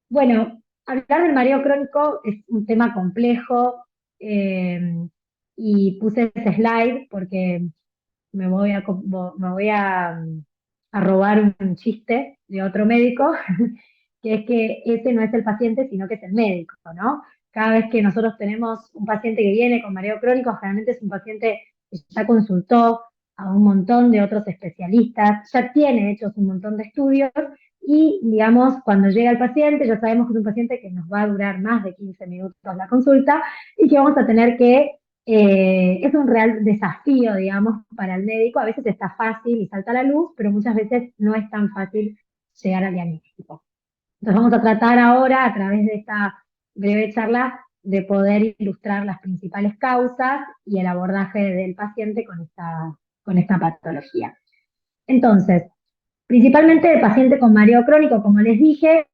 Bueno, hablar del mareo crónico es un tema complejo eh, y puse ese slide porque me voy a robar un chiste de otro médico, que es que ese no es el paciente, sino que es el médico, ¿no? Cada vez que nosotros tenemos un paciente que viene con mareo crónico, generalmente es un paciente que ya consultó a un montón de otros especialistas, ya tiene hechos un montón de estudios y, digamos, cuando llega el paciente, ya sabemos que es un paciente que nos va a durar más de 15 minutos la consulta y que vamos a tener que es un real desafío, digamos, para el médico. A veces está fácil y salta a la luz, pero muchas veces no es tan fácil llegar al diagnóstico. Entonces vamos a tratar ahora, a través de esta breve charla, de poder ilustrar las principales causas y el abordaje del paciente con esta patología. Entonces, principalmente el paciente con mareo crónico, como les dije,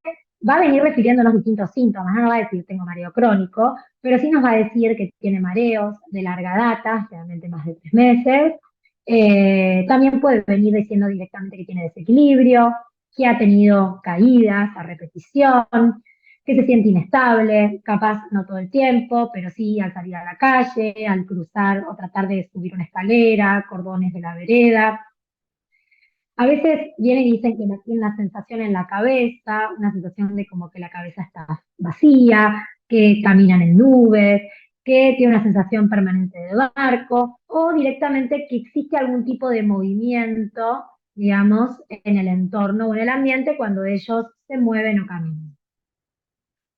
va a venir refiriéndonos distintos síntomas, no va a decir tengo mareo crónico, pero sí nos va a decir que tiene mareos de larga data, generalmente más de 3 meses. También puede venir diciendo directamente que tiene desequilibrio, que ha tenido caídas a repetición, que se siente inestable, capaz no todo el tiempo, pero sí al salir a la calle, al cruzar o tratar de subir una escalera, cordones de la vereda. A veces vienen y dicen que tiene una sensación en la cabeza, una sensación de como que la cabeza está vacía, que caminan en nubes, que tiene una sensación permanente de barco, o directamente que existe algún tipo de movimiento, digamos, en el entorno o en el ambiente cuando ellos se mueven o caminan.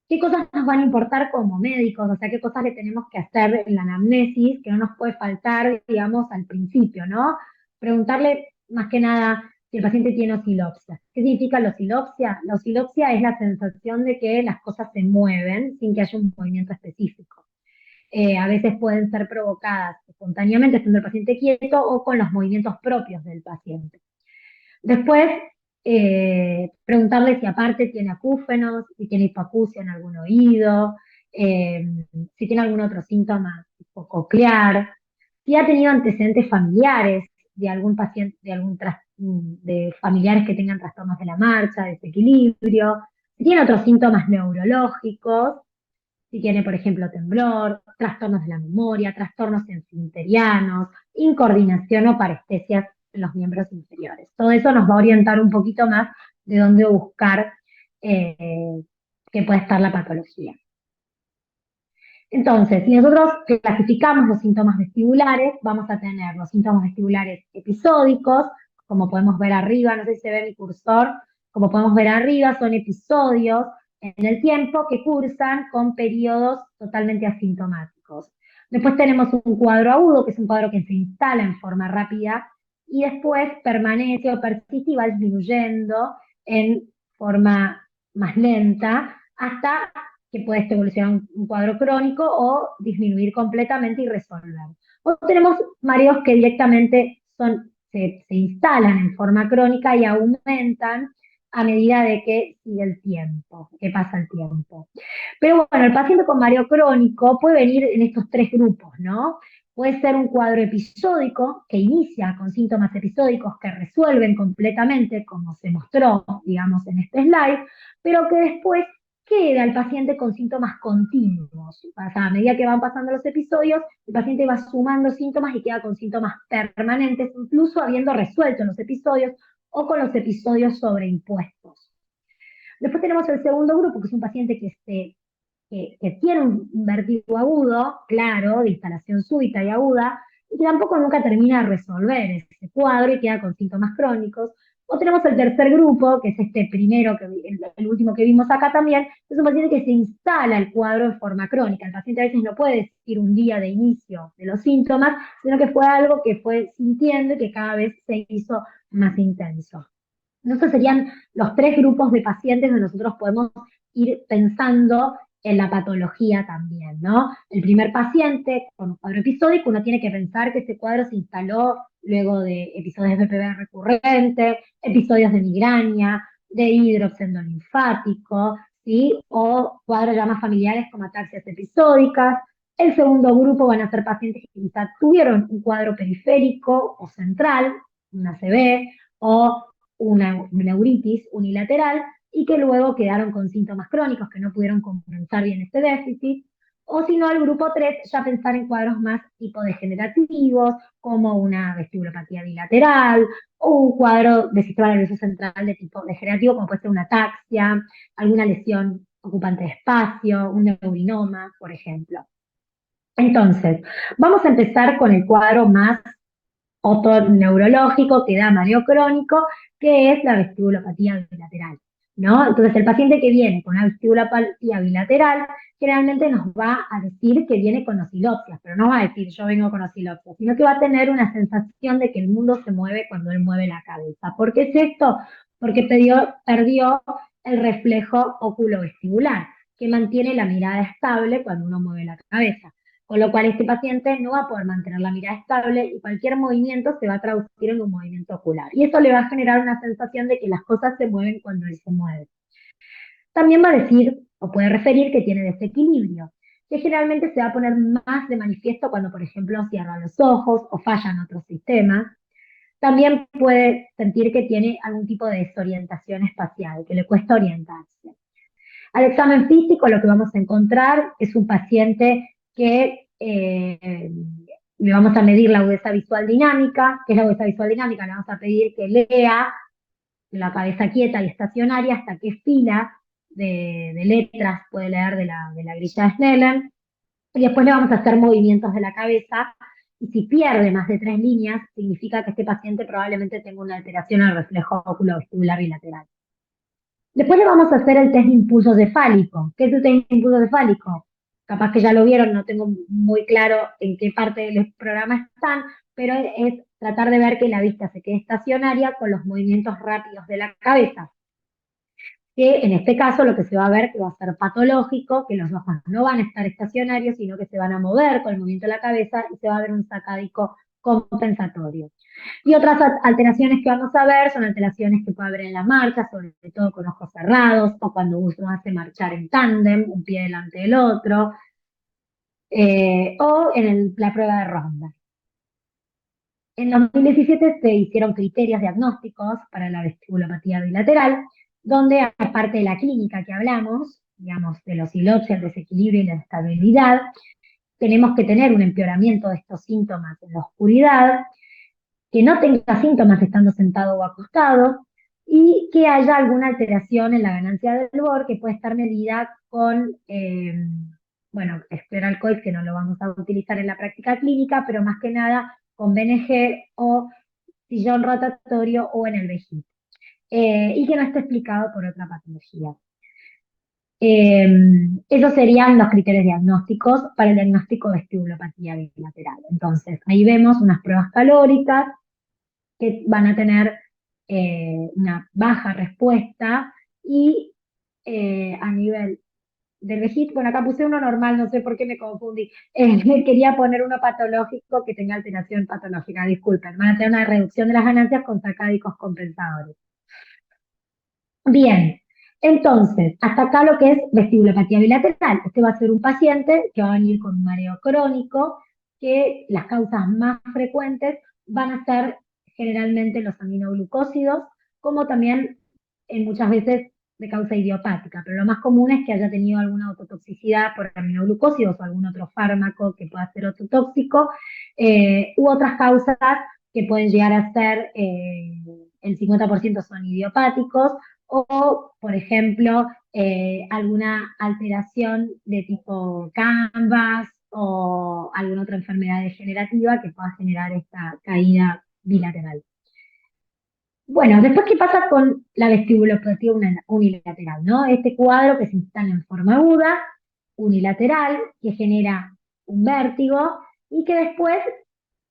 ¿Qué cosas nos van a importar como médicos? O sea, qué cosas le tenemos que hacer en la anamnesis que no nos puede faltar, digamos, al principio, ¿no? Preguntarle más que nada si el paciente tiene osilopsia. ¿Qué significa la osiloxia? La osiloxia es la sensación de que las cosas se mueven sin que haya un movimiento específico. A veces pueden ser provocadas espontáneamente estando el paciente quieto o con los movimientos propios del paciente. Después, preguntarle si aparte tiene acúfenos, si tiene hipoacusia en algún oído, eh, si tiene algún otro síntoma tipo coclear, si ha tenido antecedentes familiares de algún paciente, de familiares que tengan trastornos de la marcha, desequilibrio, si tiene otros síntomas neurológicos, si tiene, por ejemplo, temblor, trastornos de la memoria, trastornos esfinterianos, incoordinación o parestesias en los miembros inferiores. Todo eso nos va a orientar un poquito más de dónde buscar eh, que puede estar la patología. Entonces, si nosotros clasificamos los síntomas vestibulares, vamos a tener los síntomas vestibulares episódicos, como podemos ver arriba, no sé si se ve mi cursor, como podemos ver arriba, son episodios en el tiempo que cursan con periodos totalmente asintomáticos. Después tenemos un cuadro agudo, que es un cuadro que se instala en forma rápida y después permanece o persiste y va disminuyendo en forma más lenta hasta que puede evolucionar un cuadro crónico o disminuir completamente y resolver. O tenemos mareos que directamente se instalan en forma crónica y aumentan a medida de que sigue el tiempo, que pasa el tiempo. Pero bueno, el paciente con mareo crónico puede venir en estos tres grupos, ¿no? Puede ser un cuadro episódico que inicia con síntomas episódicos que resuelven completamente, como se mostró, digamos, en este slide, pero que después queda el paciente con síntomas continuos. O sea, a medida que van pasando los episodios, el paciente va sumando síntomas y queda con síntomas permanentes, incluso habiendo resuelto los episodios o con los episodios sobreimpuestos. Después tenemos el segundo grupo, que es un paciente que tiene un vértigo agudo, claro, de instalación súbita y aguda, y que tampoco nunca termina de resolver ese cuadro y queda con síntomas crónicos. O tenemos el tercer grupo, que es este primero, el último que vimos acá también, es un paciente que se instala el cuadro en forma crónica. El paciente a veces no puede decir un día de inicio de los síntomas, sino que fue algo que fue sintiendo y que cada vez se hizo más intenso. Estos serían los tres grupos de pacientes donde nosotros podemos ir pensando en la patología también, ¿no? El primer paciente con un cuadro episódico, uno tiene que pensar que ese cuadro se instaló luego de episodios de PPB recurrente, episodios de migraña, de hidropsendo linfático, ¿sí? O cuadros ya más familiares como ataxias episódicas. El segundo grupo van a ser pacientes que quizás tuvieron un cuadro periférico o central, una ACV, o una neuritis unilateral, y que luego quedaron con síntomas crónicos que no pudieron compensar bien este déficit. O si no, el grupo 3 ya pensar en cuadros más tipo degenerativos, como una vestibulopatía bilateral, o un cuadro de sistema nervioso central de tipo degenerativo, como puede ser una ataxia, alguna lesión ocupante de espacio, un neurinoma, por ejemplo. Entonces, vamos a empezar con el cuadro más otoneurológico que da mareo crónico, que es la vestibulopatía bilateral, ¿no? Entonces, el paciente que viene con una vestibulopatía bilateral generalmente nos va a decir que viene con oscilopsias, pero no va a decir yo vengo con oscilopsias, sino que va a tener una sensación de que el mundo se mueve cuando él mueve la cabeza. ¿Por qué es esto? Porque perdió el reflejo oculovestibular, que mantiene la mirada estable cuando uno mueve la cabeza. Con lo cual este paciente no va a poder mantener la mirada estable y cualquier movimiento se va a traducir en un movimiento ocular. Y eso le va a generar una sensación de que las cosas se mueven cuando él se mueve. También va a decir o puede referir que tiene desequilibrio, que generalmente se va a poner más de manifiesto cuando, por ejemplo, cierra los ojos o falla en otro sistema. También puede sentir que tiene algún tipo de desorientación espacial, que le cuesta orientarse. Al examen físico lo que vamos a encontrar es un paciente que le vamos a medir la agudeza visual dinámica. ¿Qué es la agudeza visual dinámica? Le vamos a pedir que lea la cabeza quieta y estacionaria hasta qué fila de letras puede leer de la grilla de Snellen. Y después le vamos a hacer movimientos de la cabeza. Y si pierde más de 3 líneas, significa que este paciente probablemente tenga una alteración al reflejo oculovestibular bilateral. Después le vamos a hacer el test de impulso cefálico. ¿Qué es el test de impulso cefálico? Capaz que ya lo vieron, no tengo muy claro en qué parte del programa están, pero es tratar de ver que la vista se quede estacionaria con los movimientos rápidos de la cabeza. Que en este caso lo que se va a ver que va a ser patológico, que los ojos no van a estar estacionarios, sino que se van a mover con el movimiento de la cabeza y se va a ver un sacádico compensatorio. Y otras alteraciones que vamos a ver son alteraciones que puede haber en la marcha, sobre todo con ojos cerrados, o cuando uno hace marchar en tándem, un pie delante del otro, o en la prueba de ronda. En 2017 se hicieron criterios diagnósticos para la vestibulopatía bilateral, donde aparte de la clínica que hablamos, digamos, de los oscilopsia, el desequilibrio y la estabilidad, tenemos que tener un empeoramiento de estos síntomas en la oscuridad, que no tenga síntomas estando sentado o acostado, y que haya alguna alteración en la ganancia del BOR que puede estar medida con, bueno, escleral coil, que no lo vamos a utilizar en la práctica clínica, pero más que nada con BNG o sillón rotatorio o en el VEGIT, y que no esté explicado por otra patología. Esos serían los criterios diagnósticos para el diagnóstico de vestibulopatía bilateral. Entonces, ahí vemos unas pruebas calóricas que van a tener una baja respuesta y a nivel del VEGIT, bueno, acá puse uno normal, no sé por qué me confundí. Quería poner uno patológico que tenga alteración patológica, disculpen. Van a tener una reducción de las ganancias con sacádicos compensadores. Bien, entonces, hasta acá lo que es vestibulopatía bilateral. Este va a ser un paciente que va a venir con un mareo crónico, que las causas más frecuentes van a ser generalmente los aminoglucósidos, como también muchas veces de causa idiopática, pero lo más común es que haya tenido alguna ototoxicidad por aminoglucósidos o algún otro fármaco que pueda ser ototóxico, u otras causas que pueden llegar a ser, el 50% son idiopáticos, o, por ejemplo, alguna alteración de tipo Canvas o alguna otra enfermedad degenerativa que pueda generar esta caída bilateral. Bueno, después, ¿qué pasa con la vestibulopatía unilateral, ¿no? Este cuadro que se instala en forma aguda, unilateral, que genera un vértigo y que después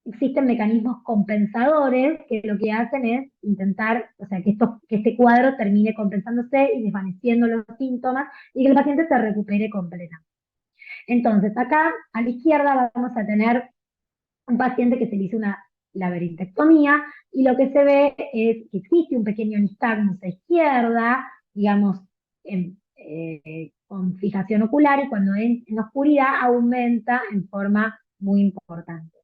existen mecanismos compensadores que lo que hacen es intentar, o sea, que este cuadro termine compensándose y desvaneciendo los síntomas y que el paciente se recupere completamente. Entonces, acá a la izquierda vamos a tener un paciente que se le hizo una laberintectomía y lo que se ve es que existe un pequeño nistagmus a izquierda, digamos, con fijación ocular, y cuando en oscuridad aumenta en forma muy importante.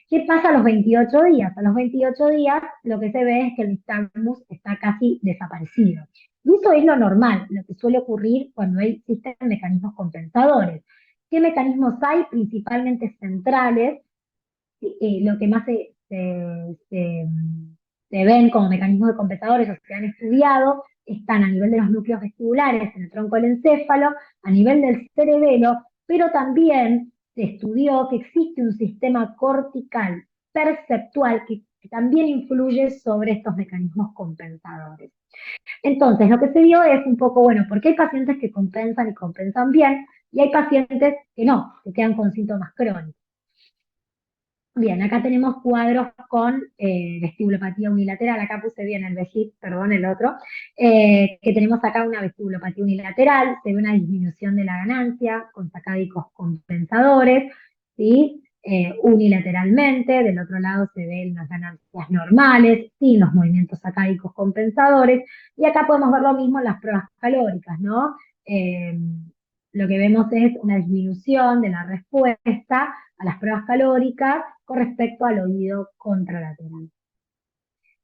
¿Qué pasa a los 28 días? A los 28 días lo que se ve es que el nistagmus está casi desaparecido. Y eso es lo normal, lo que suele ocurrir cuando existen mecanismos compensadores. ¿Qué mecanismos hay? Principalmente centrales, lo que más se ven como mecanismos de compensadores o se han estudiado están a nivel de los núcleos vestibulares, en el tronco del encéfalo, a nivel del cerebelo, pero también se estudió que existe un sistema cortical perceptual que también influye sobre estos mecanismos compensadores. Entonces, lo que se vio es un poco, bueno, porque hay pacientes que compensan y compensan bien, y hay pacientes que no, que quedan con síntomas crónicos. Bien, acá tenemos cuadros con vestibulopatía unilateral. Acá puse bien el VEGIP, perdón, el otro. Que tenemos acá una vestibulopatía unilateral, se ve una disminución de la ganancia con sacádicos compensadores, ¿sí? Unilateralmente. Del otro lado se ven las ganancias normales, sin los movimientos sacádicos compensadores. Y acá podemos ver lo mismo en las pruebas calóricas, ¿no? Lo que vemos es una disminución de la respuesta a las pruebas calóricas con respecto al oído contralateral.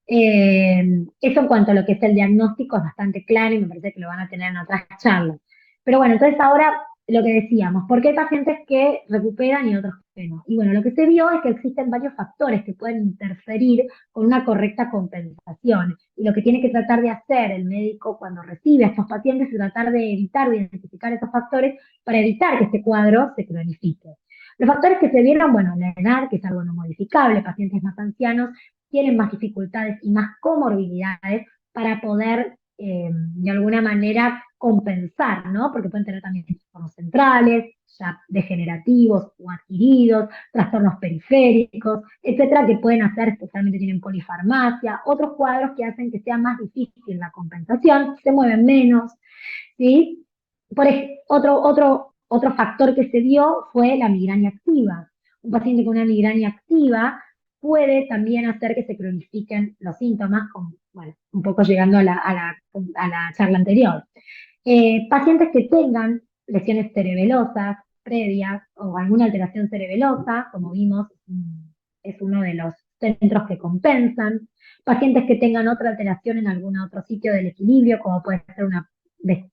Eso en cuanto a lo que es el diagnóstico es bastante claro y me parece que lo van a tener en otras charlas. Pero bueno, entonces ahora lo que decíamos, ¿por qué hay pacientes que recuperan y otros que no? Y bueno, lo que se vio es que existen varios factores que pueden interferir con una correcta compensación. Y lo que tiene que tratar de hacer el médico cuando recibe a estos pacientes es tratar de evitar o identificar esos factores para evitar que este cuadro se cronifique. Los factores que se vieron, bueno, la edad, que es algo no modificable, pacientes más ancianos tienen más dificultades y más comorbilidades para poder, de alguna manera, compensar, ¿no? Porque pueden tener también trastornos centrales, ya degenerativos o adquiridos, trastornos periféricos, etcétera, que pueden hacer, especialmente tienen polifarmacia, otros cuadros que hacen que sea más difícil la compensación, se mueven menos, ¿sí? Otro factor que se dio fue la migraña activa. Un paciente con una migraña activa puede también hacer que se cronifiquen los síntomas, bueno, un poco llegando a la charla anterior. Pacientes que tengan lesiones cerebelosas previas o alguna alteración cerebelosa, como vimos, es uno de los centros que compensan. Pacientes que tengan otra alteración en algún otro sitio del equilibrio, como puede ser una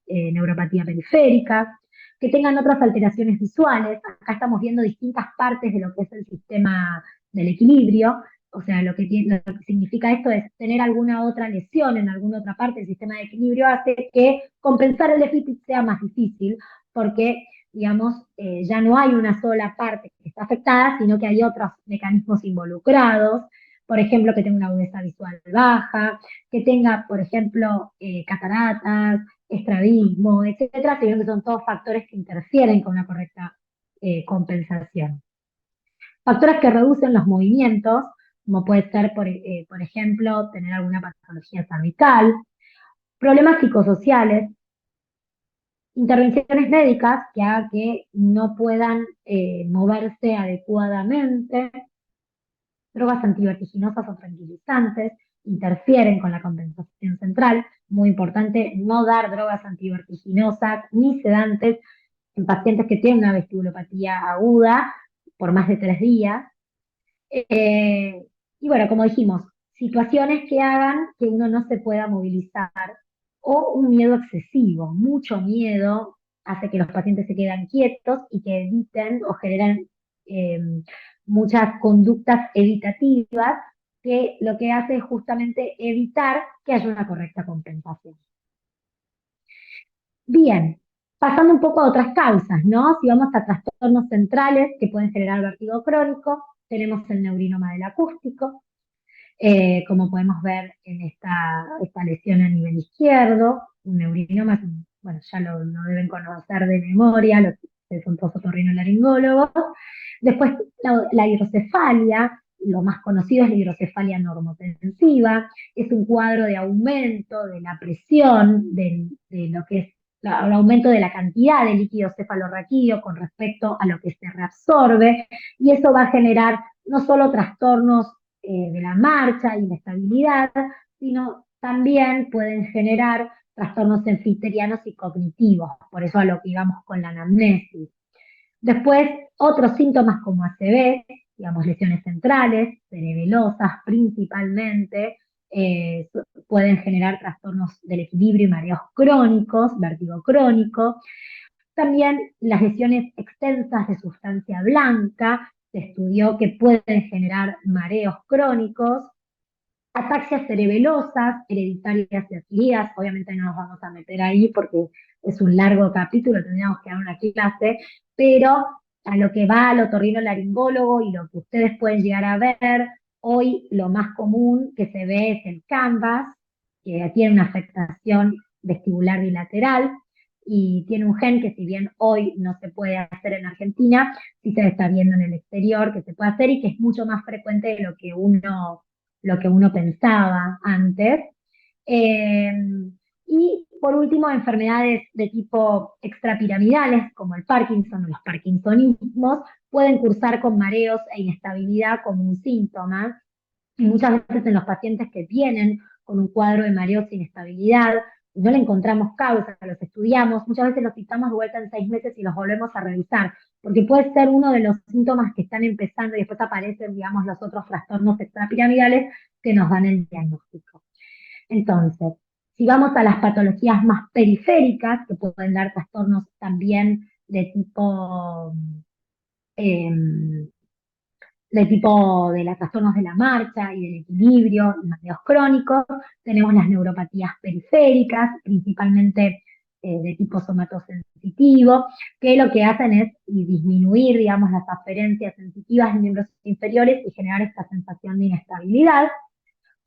neuropatía periférica, que tengan otras alteraciones visuales. Acá estamos viendo distintas partes de lo que es el sistema del equilibrio. O sea, lo que significa esto es tener alguna otra lesión en alguna otra parte del sistema de equilibrio hace que compensar el déficit sea más difícil, porque, digamos, ya no hay una sola parte que está afectada, sino que hay otros mecanismos involucrados. Por ejemplo, que tenga una agudeza visual baja, que tenga, por ejemplo, cataratas, estrabismo, etcétera, que son todos factores que interfieren con una correcta compensación. Factores que reducen los movimientos, como puede ser, por ejemplo, tener alguna patología cervical, problemas psicosociales, intervenciones médicas que hagan que no puedan moverse adecuadamente, drogas antivertiginosas o tranquilizantes, interfieren con la compensación central. Muy importante no dar drogas antivertiginosas ni sedantes en pacientes que tienen una vestibulopatía aguda por más de 3 días. Y bueno, como dijimos, situaciones que hagan que uno no se pueda movilizar o un miedo excesivo, mucho miedo hace que los pacientes se queden quietos y que eviten o generan eh, muchas conductas evitativas que lo que hace es justamente evitar que haya una correcta compensación. Bien, pasando un poco a otras causas, ¿no? Si vamos a trastornos centrales que pueden generar vértigo crónico, tenemos el neurinoma del acústico, como podemos ver en esta lesión a nivel izquierdo. Un neurinoma, bueno, ya lo deben conocer de memoria, los que son todos otorrinolaringólogos. Después, la hidrocefalia, lo más conocido es la hidrocefalia normotensiva, es un cuadro de aumento de la presión de lo que es el aumento de la cantidad de líquido cefalorraquídeo con respecto a lo que se reabsorbe, y eso va a generar no solo trastornos de la marcha y la estabilidad, sino también pueden generar trastornos anfitrianos y cognitivos, por eso a lo que íbamos con la anamnesis. Después, otros síntomas como ACV, digamos lesiones centrales, cerebelosas principalmente, pueden generar trastornos del equilibrio y mareos crónicos, vértigo crónico. También las lesiones extensas de sustancia blanca, se estudió que pueden generar mareos crónicos. Ataxias cerebelosas, hereditarias y adquiridas, obviamente no nos vamos a meter ahí porque es un largo capítulo, tendríamos que dar una clase, pero a lo que va al otorrinolaringólogo y lo que ustedes pueden llegar a ver, hoy lo más común que se ve es el canvas, que tiene una afectación vestibular bilateral y tiene un gen que si bien hoy no se puede hacer en Argentina, sí se está viendo en el exterior que se puede hacer y que es mucho más frecuente de lo que uno pensaba antes. Eh, y por último, enfermedades de tipo extrapiramidales, como el Parkinson o los parkinsonismos, pueden cursar con mareos e inestabilidad como un síntoma. Y muchas veces en los pacientes que vienen con un cuadro de mareos e inestabilidad, no le encontramos causa, los estudiamos, muchas veces los citamos de vuelta en 6 meses y los volvemos a revisar, porque puede ser uno de los síntomas que están empezando y después aparecen, digamos, los otros trastornos extrapiramidales que nos dan el diagnóstico. Entonces, si vamos a las patologías más periféricas, que pueden dar trastornos también eh, de tipo de los trastornos de la marcha y del equilibrio, y mareos crónicos, tenemos las neuropatías periféricas, principalmente de tipo somatosensitivo, que lo que hacen es disminuir, digamos, las aferencias sensitivas en miembros inferiores y generar esta sensación de inestabilidad.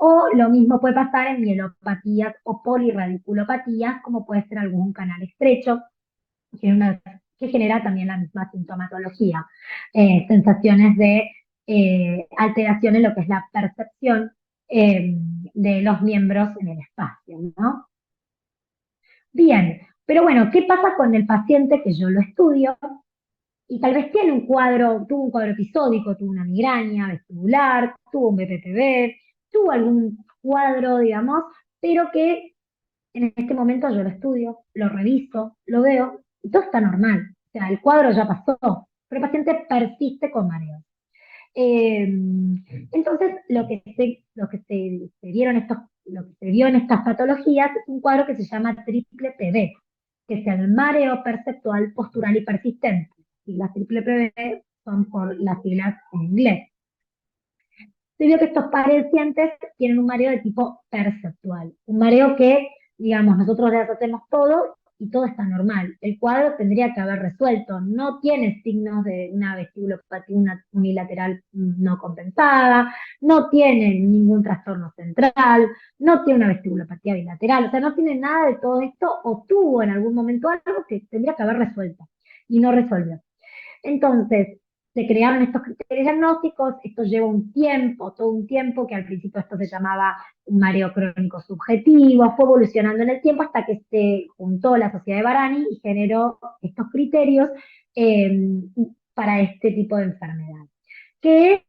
O lo mismo puede pasar en mielopatías o polirradiculopatías, como puede ser algún canal estrecho, que genera también la misma sintomatología, sensaciones de alteración en lo que es la percepción de los miembros en el espacio, ¿no? Bien, pero bueno, ¿qué pasa con el paciente que yo lo estudio y tal vez tiene un cuadro, tuvo un cuadro episódico, tuvo una migraña vestibular, tuvo un BPPV, tuvo algún cuadro, digamos, pero que en este momento yo lo estudio, lo reviso, lo veo, y todo está normal. O sea, el cuadro ya pasó, pero el paciente persiste con mareos. Eh, entonces, lo que se vio en estas patologías es un cuadro que se llama triple PV, que es el mareo perceptual, postural y persistente. Y las triple PV son por las siglas en inglés. Se vio que estos pacientes tienen un mareo de tipo perceptual, un mareo que, digamos, nosotros les hacemos todo y todo está normal. El cuadro tendría que haber resuelto, no tiene signos de una vestíbulopatía unilateral no compensada, no tiene ningún trastorno central, no tiene una vestibulopatía bilateral, o sea, no tiene nada de todo esto o tuvo en algún momento algo que tendría que haber resuelto y no resolvió. Entonces, se crearon estos criterios diagnósticos, esto lleva un tiempo, todo un tiempo, que al principio esto se llamaba un mareo crónico subjetivo, fue evolucionando en el tiempo hasta que se juntó la Sociedad de Barani y generó estos criterios para este tipo de enfermedad, que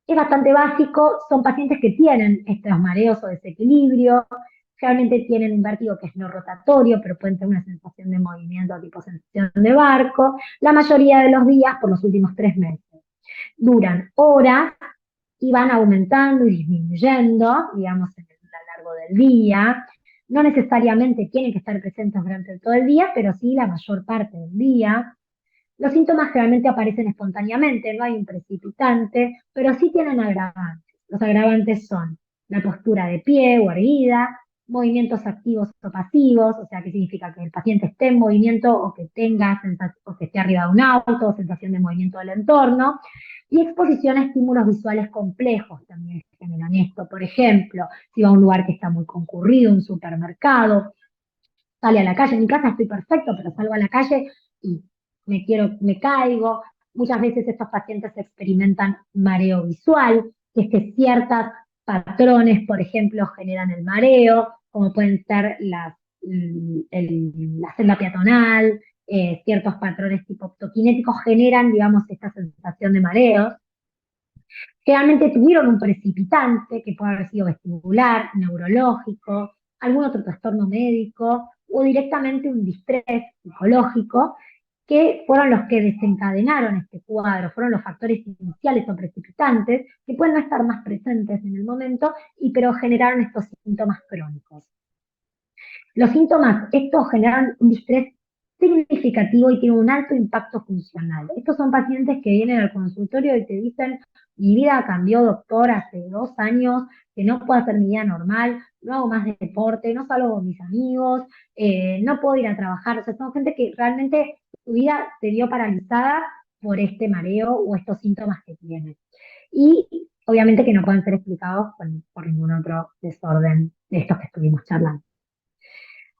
es bastante básico, son pacientes que tienen estos mareos o desequilibrio, generalmente tienen un vértigo que es no rotatorio, pero pueden tener una sensación de movimiento tipo sensación de barco, la mayoría de los días por los últimos 3 meses. Duran horas y van aumentando y disminuyendo, digamos, a lo largo del día. No necesariamente tienen que estar presentes durante todo el día, pero sí la mayor parte del día. Los síntomas generalmente aparecen espontáneamente, no hay un precipitante, pero sí tienen agravantes. Los agravantes son la postura de pie o erguida, movimientos activos o pasivos, o sea, que significa que el paciente esté en movimiento o que tenga o que esté arriba de un auto, o sensación de movimiento del entorno, y exposición a estímulos visuales complejos también generan esto. Por ejemplo, si va a un lugar que está muy concurrido, un supermercado, sale a la calle, en mi casa estoy perfecto, pero salgo a la calle y me caigo. Muchas veces estos pacientes experimentan mareo visual, que es que ciertos patrones, por ejemplo, generan el mareo, como pueden ser la celda peatonal, ciertos patrones tipo optoquinéticos generan, digamos, esta sensación de mareo. Generalmente tuvieron un precipitante, que puede haber sido vestibular, neurológico, algún otro trastorno médico, o directamente un distrés psicológico, que fueron los que desencadenaron este cuadro, fueron los factores iniciales o precipitantes, que pueden no estar más presentes en el momento, pero generaron estos síntomas crónicos. Los síntomas, estos generan un distrés significativo y tienen un alto impacto funcional. Estos son pacientes que vienen al consultorio y te dicen, mi vida cambió, doctor, hace 2 años, que no puedo hacer mi vida normal, no hago más deporte, no salgo con mis amigos, no puedo ir a trabajar. O sea, son gente que realmente su vida se vio paralizada por este mareo o estos síntomas que tienen. Y obviamente que no pueden ser explicados por ningún otro desorden de estos que estuvimos charlando.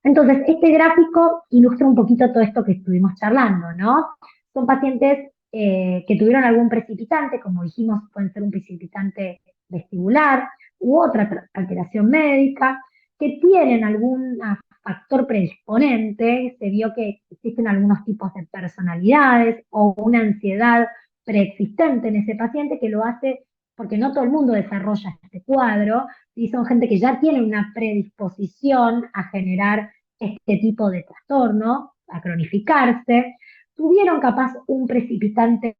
Entonces, este gráfico ilustra un poquito todo esto que estuvimos charlando, ¿no? Son pacientes que tuvieron algún precipitante, como dijimos, pueden ser un precipitante vestibular u otra alteración médica, que tienen algún factor predisponente, se vio que existen algunos tipos de personalidades o una ansiedad preexistente en ese paciente que lo hace, porque no todo el mundo desarrolla este cuadro, y son gente que ya tiene una predisposición a generar este tipo de trastorno, a cronificarse, tuvieron capaz un precipitante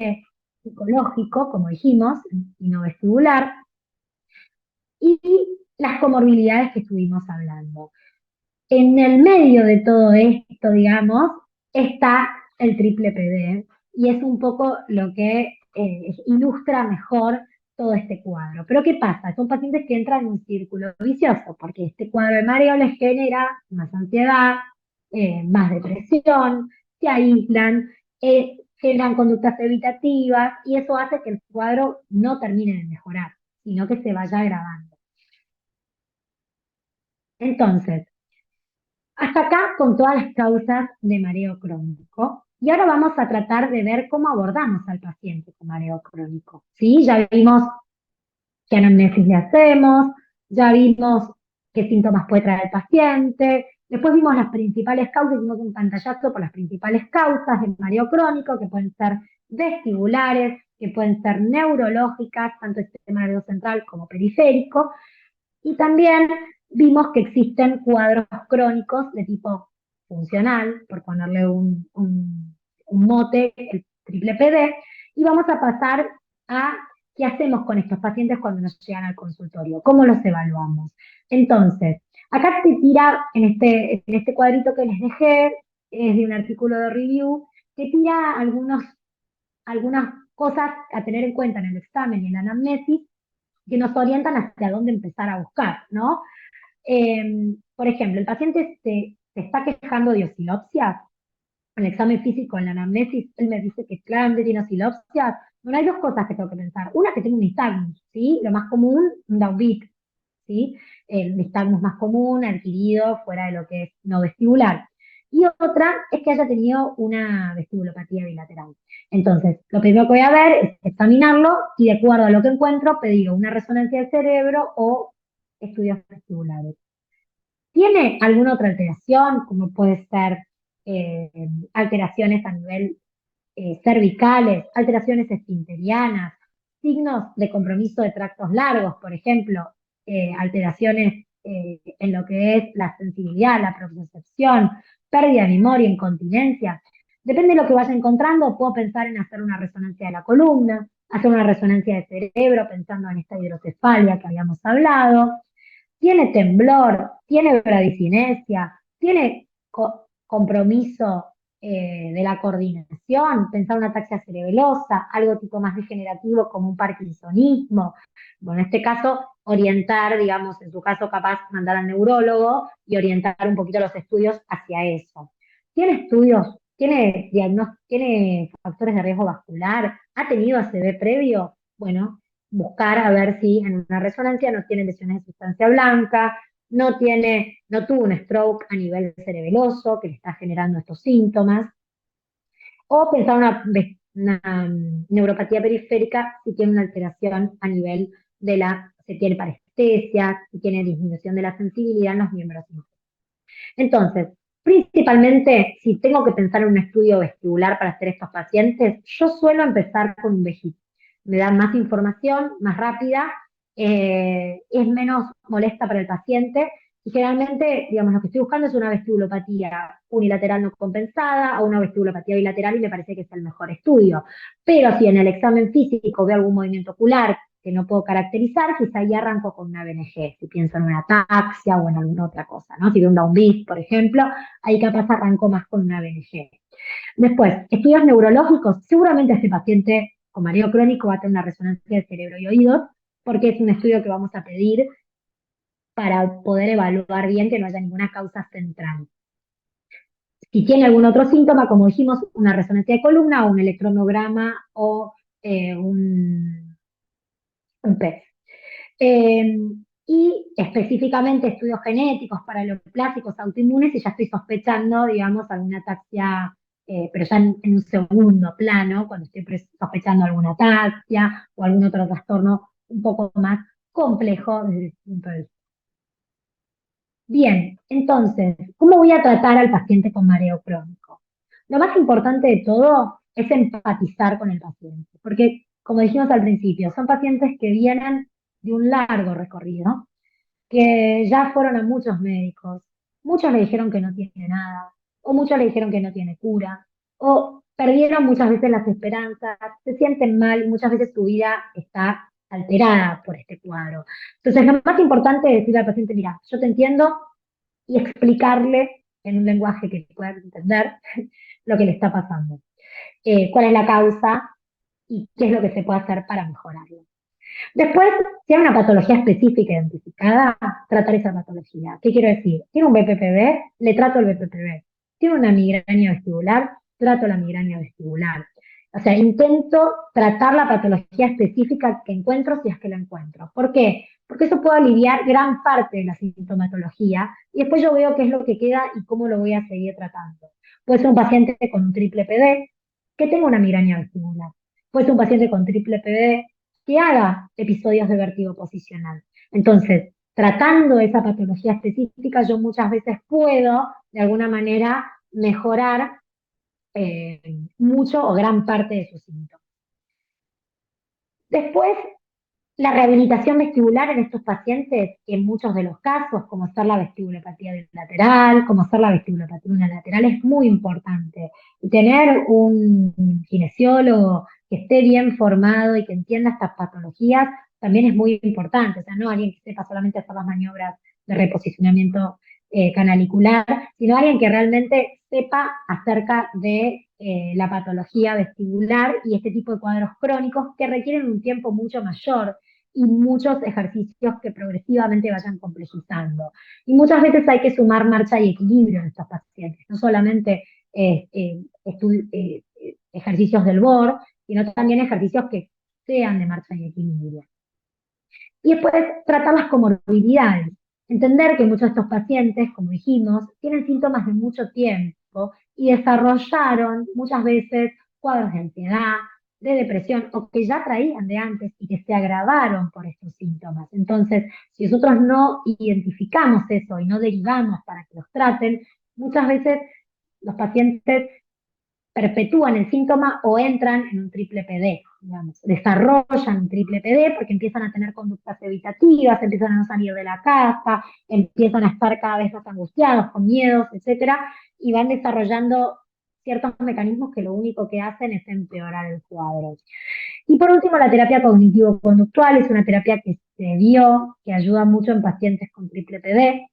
psicológico, como dijimos, y no vestibular, y las comorbilidades que estuvimos hablando. En el medio de todo esto, digamos, está el triple PD, y es un poco lo que ilustra mejor todo este cuadro. Pero ¿qué pasa? Son pacientes que entran en un círculo vicioso, porque este cuadro de mareo les genera más ansiedad, más depresión, se aíslan, generan conductas evitativas, y eso hace que el cuadro no termine de mejorar, sino que se vaya agravando. Entonces, hasta acá con todas las causas de mareo crónico. Y ahora vamos a tratar de ver cómo abordamos al paciente con mareo crónico. ¿Sí? Ya vimos qué anamnesis le hacemos, ya vimos qué síntomas puede traer el paciente, después vimos las principales causas, hicimos un pantallazo por las principales causas del mareo crónico, que pueden ser vestibulares, que pueden ser neurológicas, tanto el sistema nervioso central como periférico, y también vimos que existen cuadros crónicos de tipo funcional, por ponerle un mote, el triple PD, y vamos a pasar a qué hacemos con estos pacientes cuando nos llegan al consultorio, cómo los evaluamos. Entonces, acá te tira, en este cuadrito que les dejé, es de un artículo de review, te tira algunas cosas a tener en cuenta en el examen y en la anamnesis que nos orientan hacia dónde empezar a buscar, ¿no? Por ejemplo, el paciente se está quejando de oscilopsia, en el examen físico, en la anamnesis, él me dice que claramente tiene oscilopsia. Bueno, hay 2 cosas que tengo que pensar. Una, que tiene un nistagmus, ¿sí? Lo más común, un downbeat, ¿sí? El nistagmus más común, adquirido fuera de lo que es no vestibular. Y otra es que haya tenido una vestibulopatía bilateral. Entonces, lo primero que voy a ver es examinarlo y de acuerdo a lo que encuentro, pedir una resonancia del cerebro o estudios vestibulares. ¿Tiene alguna otra alteración, como puede ser eh, alteraciones a nivel cervicales, alteraciones esfinterianas, signos de compromiso de tractos largos, por ejemplo, alteraciones en lo que es la sensibilidad, la propiocepción, pérdida de memoria, incontinencia? Depende de lo que vaya encontrando, puedo pensar en hacer una resonancia de la columna, hacer una resonancia de cerebro, pensando en esta hidrocefalia que habíamos hablado. Tiene temblor, tiene bradicinesia, tiene compromiso de la coordinación, pensar una ataxia cerebelosa, algo tipo más degenerativo como un parkinsonismo. Bueno, en este caso, orientar, digamos, en su caso capaz mandar al neurólogo y orientar un poquito los estudios hacia eso. ¿Tiene estudios? ¿Tiene factores de riesgo vascular? ¿Ha tenido ACV previo? Bueno, buscar a ver si en una resonancia no tiene lesiones de sustancia blanca, no tuvo un stroke a nivel cerebeloso que le está generando estos síntomas, o pensar una neuropatía periférica si tiene una alteración a nivel si tiene parestesia, si tiene disminución de la sensibilidad en los miembros inferiores. Entonces, principalmente, si tengo que pensar en un estudio vestibular para hacer estos pacientes, yo suelo empezar con un VEGIP. Me da más información, más rápida, es menos molesta para el paciente Y generalmente, digamos, lo que estoy buscando es una vestibulopatía unilateral no compensada o una vestibulopatía bilateral y me parece que es el mejor estudio. Pero si en el examen físico veo algún movimiento ocular que no puedo caracterizar, quizá ahí arranco con una BNG, si pienso en una ataxia o en alguna otra cosa, ¿no? Si veo un down beat, por ejemplo, ahí capaz arranco más con una BNG. Después, estudios neurológicos, seguramente este paciente con mareo crónico va a tener una resonancia de cerebro y oídos, porque es un estudio que vamos a pedir para poder evaluar bien que no haya ninguna causa central. Si tiene algún otro síntoma, como dijimos, una resonancia de columna o un electromiograma o un PET. Eh, y específicamente estudios genéticos para los plásticos autoinmunes y ya estoy sospechando, digamos, alguna ataxia, pero ya en un segundo plano, cuando estoy sospechando alguna ataxia o algún otro trastorno un poco más complejo desde el punto de vista. Bien, entonces, ¿cómo voy a tratar al paciente con mareo crónico? Lo más importante de todo es empatizar con el paciente, porque, como dijimos al principio, son pacientes que vienen de un largo recorrido, que ya fueron a muchos médicos, muchos le dijeron que no tiene nada, o muchos le dijeron que no tiene cura, o perdieron muchas veces las esperanzas, se sienten mal y muchas veces su vida está alterada por este cuadro. Entonces, lo más importante es decirle al paciente, mira, yo te entiendo y explicarle en un lenguaje que pueda entender lo que le está pasando, cuál es la causa y qué es lo que se puede hacer para mejorarlo. Después, si hay una patología específica identificada, tratar esa patología. ¿Qué quiero decir? ¿Tiene un BPPV? Le trato el BPPV. ¿Tiene una migraña vestibular? Trato la migraña vestibular. O sea, intento tratar la patología específica que encuentro si es que la encuentro. ¿Por qué? Porque eso puede aliviar gran parte de la sintomatología y después yo veo qué es lo que queda y cómo lo voy a seguir tratando. Puede ser un paciente con un triple PD que tenga una migraña vestibular. Puede ser un paciente con triple PD que haga episodios de vértigo posicional. Entonces, tratando esa patología específica, yo muchas veces puedo, de alguna manera, mejorar mucho o gran parte de sus síntomas. Después, la rehabilitación vestibular en estos pacientes, en muchos de los casos, como ser la vestibulopatía bilateral, como ser la vestibulopatía unilateral, es muy importante. Y tener un kinesiólogo que esté bien formado y que entienda estas patologías también es muy importante. O sea, no alguien que sepa solamente hacer las maniobras de reposicionamiento canalicular, sino alguien que realmente sepa acerca de la patología vestibular y este tipo de cuadros crónicos que requieren un tiempo mucho mayor y muchos ejercicios que progresivamente vayan complejizando. Y muchas veces hay que sumar marcha y equilibrio en estos pacientes, no solamente ejercicios del BOR, sino también ejercicios que sean de marcha y equilibrio. Y después tratar las comorbilidades. Entender que muchos de estos pacientes, como dijimos, tienen síntomas de mucho tiempo y desarrollaron muchas veces cuadros de ansiedad, de depresión o que ya traían de antes y que se agravaron por estos síntomas. Entonces, si nosotros no identificamos eso y no derivamos para que los traten, muchas veces los pacientes perpetúan el síntoma o entran en un triple PD, digamos, desarrollan un triple PD porque empiezan a tener conductas evitativas, empiezan a no salir de la casa, empiezan a estar cada vez más angustiados, con miedos, etcétera, y van desarrollando ciertos mecanismos que lo único que hacen es empeorar el cuadro. Y por último, la terapia cognitivo-conductual es una terapia que se vio, que ayuda mucho en pacientes con triple PD,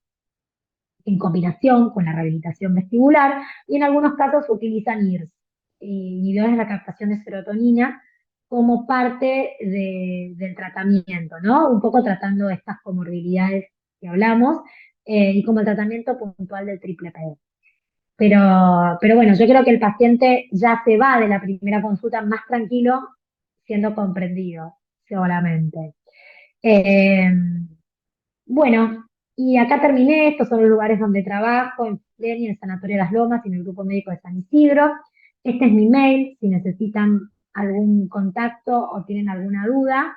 en combinación con la rehabilitación vestibular, y en algunos casos utilizan IRS, inhibidores de la captación de serotonina, como parte del tratamiento, ¿no? Un poco tratando estas comorbilidades que hablamos, y como el tratamiento puntual del triple P. Pero bueno, yo creo que el paciente ya se va de la primera consulta más tranquilo, siendo comprendido solamente. Eh, bueno, y acá terminé, estos son los lugares donde trabajo, en Fleni, en el Sanatorio de las Lomas y en el Grupo Médico de San Isidro. Este es mi mail, si necesitan algún contacto o tienen alguna duda.